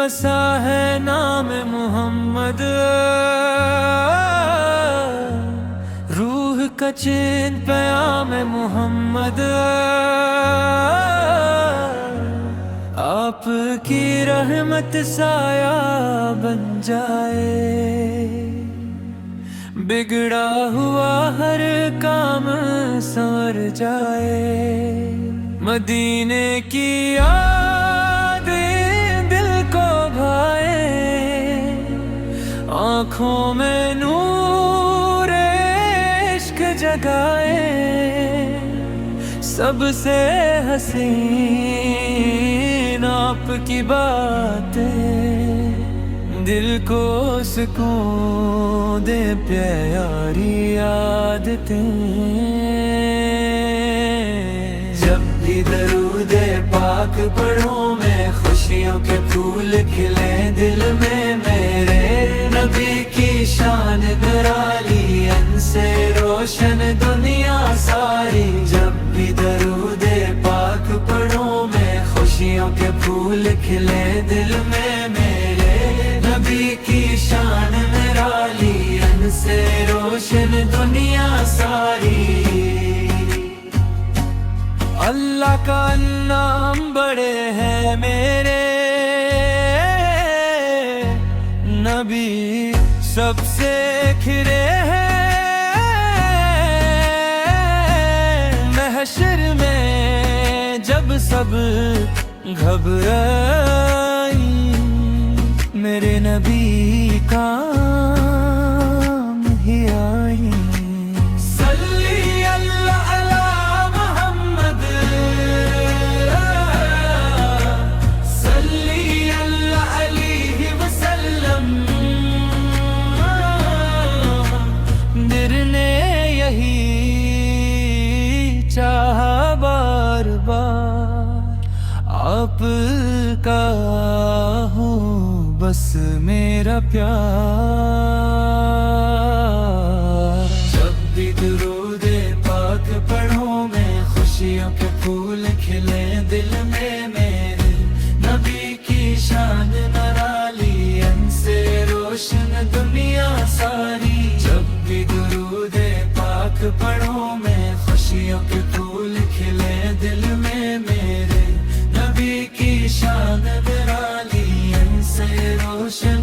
बसा है नाम मोहम्मद, रूह का चैन प्याम मोहम्मद। आपकी रहमत साया बन जाए, बिगड़ा हुआ हर काम संवर जाए। मदीने की यादें दिल को भाए, आँखों में नूर इश्क जगाए। सबसे हसीन आपकी बातें, दिल को सुकून दे प्यारी आदतें। जब भी दरूद पाक पढ़ूं मैं, खुशियों के फूल खिले दिल में मेरे। नबी की शान निराली, अनसे रोशन दुनिया सारी। जब भी दरूद पाक पढ़ूं मैं, खुशियों के फूल खिले दिल में मेरे। नबी की शान निराली, अनसे रोशन दुनिया सारी। अल्लाह का नाम बड़े हैं मेरे, नबी सबसे खिरे हैं। महशर में जब सब घबराई, मेरे नबी काम ही आई। सल्ली अल्लाह अला मोहम्मद, सल्ली अल्लाह अलैहि वसल्लम। दिल ने यही चाहा बार बार, आपका हूँ बस मेरा प्यार। जब भी दुरूद पाक पढ़ूं मैं, खुशियों के फूल खिले दिल में मेरे। नबी की शान निराली, अनसे रोशन दुनिया सारी। जब भी दुरूद पाक पढ़ूं मैं, खुशियों के फूल खिले दिल में मेरे। नबी की शान निराली, अनसे रोशन